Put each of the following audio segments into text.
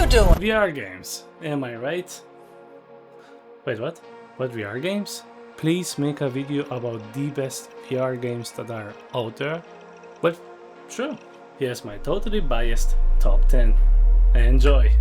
you doing? VR games, am I right? Wait, what? What VR games? Please make a video about the best VR games that are out there? Well, sure. Here's my totally biased top 10. Enjoy!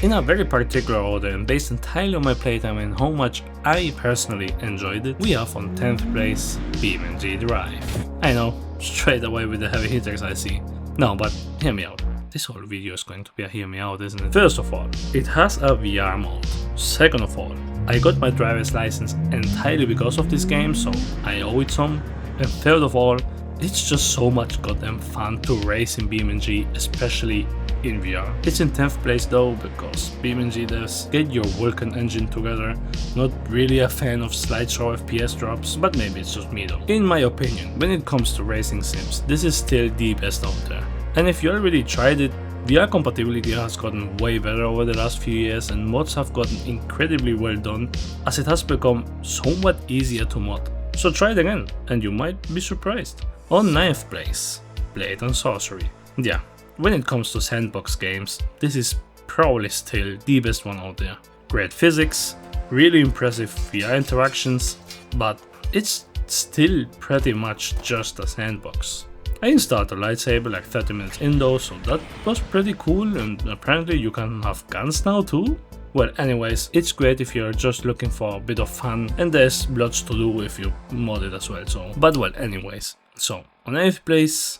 In a very particular order and based entirely on my playtime and how much I personally enjoyed it, we have on 10th place beamng Drive. I know, straight away with the heavy hitters I see. No, but hear me out. This whole video is going to be a hear me out, isn't it? First of all, it has a VR mode. Second of all, I got my driver's license entirely because of this game, so I owe it some. And third of all, it's just so much goddamn fun to race in beamng, especially in VR. It's in 10th place though, because beamng does get your Vulkan engine together. Not really a fan of slideshow FPS drops, but maybe it's just me though. In my opinion, when it comes to racing sims, this is still the best out there. And if you already tried it, VR compatibility has gotten way better over the last few years and mods have gotten incredibly well done as it has become somewhat easier to mod. So try it again and you might be surprised. On 9th place, Blade and Sorcery. Yeah, when it comes to sandbox games, this is probably still the best one out there. Great physics, really impressive VR interactions, but it's still pretty much just a sandbox. I installed a lightsaber like 30 minutes in though, so that was pretty cool, and apparently you can have guns now too? Well, anyways, it's great if you're just looking for a bit of fun, and there's lots to do if you mod it as well, so. But well, anyways, so on 8th place,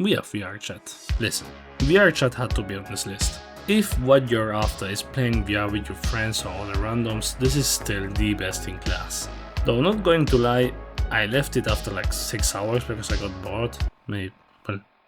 we have vrchat. Listen, vrchat had to be on this list. If what you're after is playing VR with your friends or other randoms, this is still the best in class. Though not going to lie, I left it after like 6 hours because I got bored.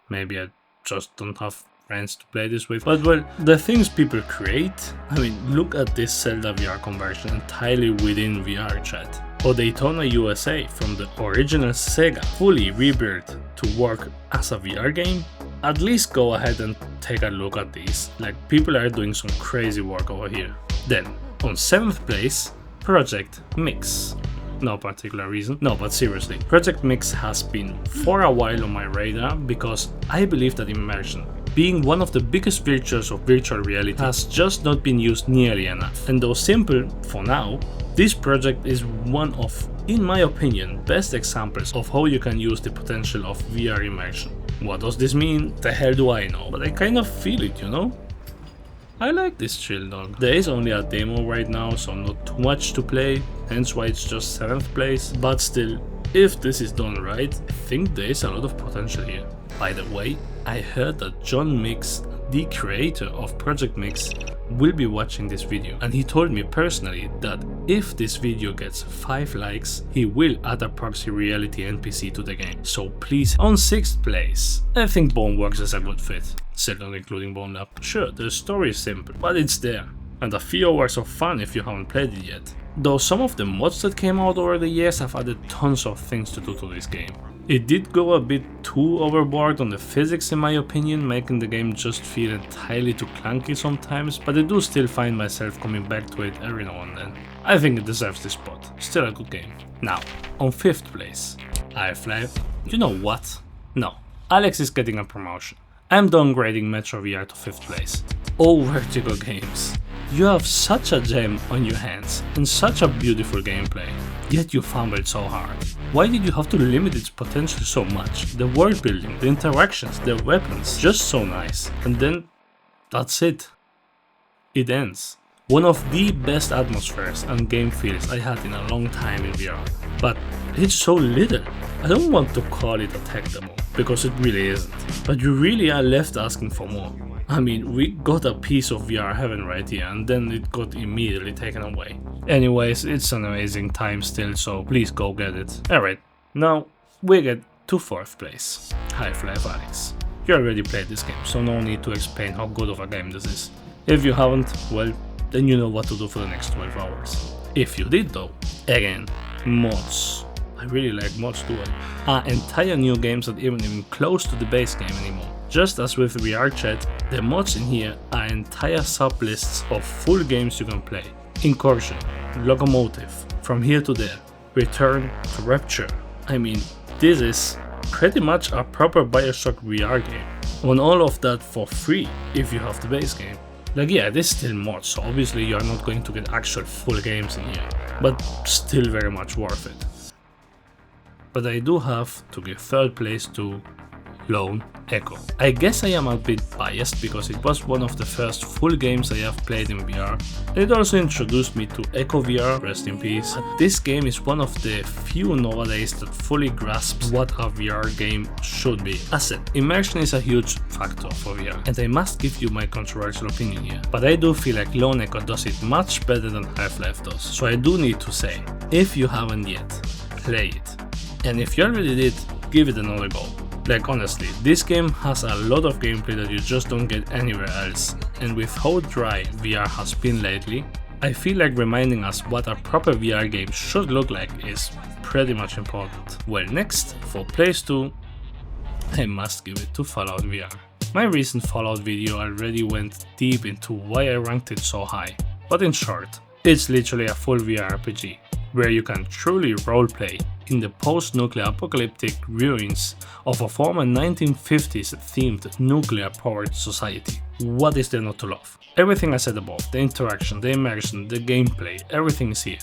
Maybe I just don't have friends to play this with. But well, the things people create, I mean, look at this Zelda VR conversion entirely within vrchat. Or Daytona USA from the original Sega, fully rebuilt to work as a VR game. At least go ahead and take a look at these, like people are doing some crazy work over here. Then, on 7th place, Project Mix. No particular reason. No, but seriously, Project Mix has been for a while on my radar because I believe that immersion, being one of the biggest features of virtual reality, has just not been used nearly enough. And though simple for now, this project is one of, in my opinion, best examples of how you can use the potential of VR immersion. What does this mean? The hell do I know? But I kind of feel it, you know? I like this chill dog. There is only a demo right now, so not too much to play, hence why it's just 7th place, but still, if this is done right, I think there is a lot of potential here. By the way, I heard that John Mix, the creator of Project Mix, will be watching this video, and he told me personally that if this video gets 5 likes, he will add a proxy reality NPC to the game. So please, on 6th place, I think boneworks is a good fit. Still not including bonelab. Sure, the story is simple, but it's there, and a few hours of fun if you haven't played it yet. Though some of the mods that came out over the years have added tons of things to do to this game. It did go a bit too overboard on the physics in my opinion, making the game just feel entirely too clunky sometimes, but I do still find myself coming back to it every now and then. I think it deserves this spot, still a good game. Now, on 5th place, iFly. You know what? No, Alex is getting a promotion. I'm downgrading Metro VR to 5th place. Oh Vertigo Games, you have such a gem on your hands and such a beautiful gameplay, yet you fumbled so hard. Why did you have to limit its potential so much? The world building, the interactions, the weapons, just so nice. And then, that's it. It ends. One of the best atmospheres and game feels I had in a long time in VR. But it's so little. I don't want to call it a tech demo, because it really isn't. But you really are left asking for more. I mean, we got a piece of VR heaven right here, and then it got immediately taken away. Anyways, it's an amazing time still, so please go get it. Alright, now we get to 4th place, Half-Life Alyx. You already played this game, so no need to explain how good of a game this is. If you haven't, well, then you know what to do for the next 12 hours. If you did though, again, mods. I really like mods too. Are entire new games that aren't even close to the base game anymore. Just as with vrchat, the mods in here are entire sublists of full games you can play. Incursion, Locomotive, From Here to There, Return to Rapture. I mean, this is pretty much a proper Bioshock VR game. On all of that for free if you have the base game. Like, yeah, it is still mods, so obviously you are not going to get actual full games in here, but still very much worth it. But I do have to give third place to Lone Echo. I guess I am a bit biased because it was one of the first full games I have played in VR. It also introduced me to Echo VR, rest in peace. This game is one of the few nowadays that fully grasps what a VR game should be. As said, immersion is a huge factor for VR, and I must give you my controversial opinion here. But I do feel like Lone Echo does it much better than Half-Life does. So I do need to say, if you haven't yet, play it. And if you already did, give it another go. Like honestly, this game has a lot of gameplay that you just don't get anywhere else, and with how dry VR has been lately, I feel like reminding us what a proper VR game should look like is pretty much important. Well, next, for place 2, I must give it to Fallout VR. My recent Fallout video already went deep into why I ranked it so high, but in short, it's literally a full VR RPG, where you can truly roleplay in the post-nuclear apocalyptic ruins of a former 1950s themed nuclear-powered society. What is there not to love? Everything I said above, the interaction, the immersion, the gameplay, everything is here.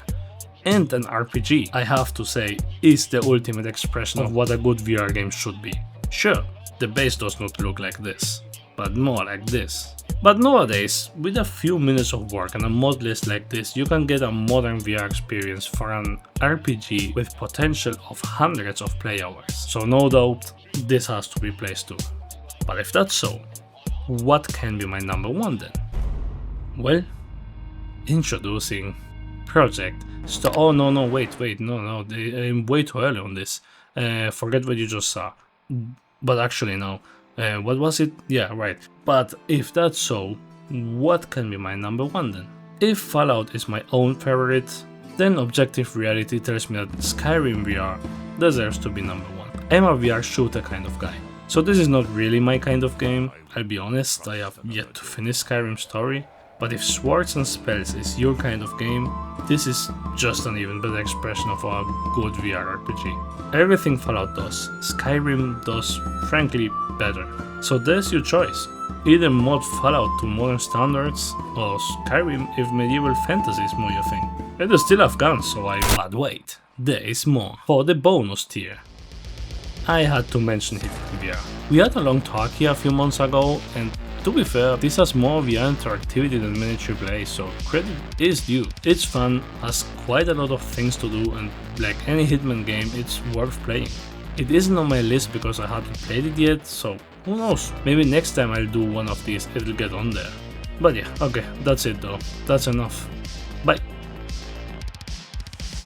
And an RPG, I have to say, is the ultimate expression of what a good VR game should be. Sure, the base does not look like this, but more like this. But nowadays, with a few minutes of work and a mod list like this, you can get a modern VR experience for an RPG with potential of hundreds of play hours. So no doubt, this has to be place 2. But if that's so, what can be my number 1 then? Well, introducing Project oh no, wait, no, I'm way too early on this. Forget what you just saw. But actually no. What was it? Yeah, right. But if that's so, what can be my number 1 then? If Fallout is my own favorite, then objective reality tells me that Skyrim VR deserves to be number 1. I'm a VR shooter kind of guy, so this is not really my kind of game. I'll be honest, I have yet to finish Skyrim's story, but if Swords and Spells is your kind of game, this is just an even better expression of a good VR RPG. Everything Fallout does, Skyrim does frankly better. So there's your choice. Either mod Fallout to modern standards, or Skyrim if medieval fantasy is more your thing. I do still have guns, so But wait, there is more. For the bonus tier, I had to mention it in VR. We had a long talk here a few months ago, and to be fair, this has more VR interactivity than many AAA, so credit is due. It's fun, has quite a lot of things to do, and like any Hitman game, it's worth playing. It isn't on my list because I haven't played it yet, so who knows, maybe next time I'll do one of these, it'll get on there. But yeah, okay, that's it though, that's enough. Bye.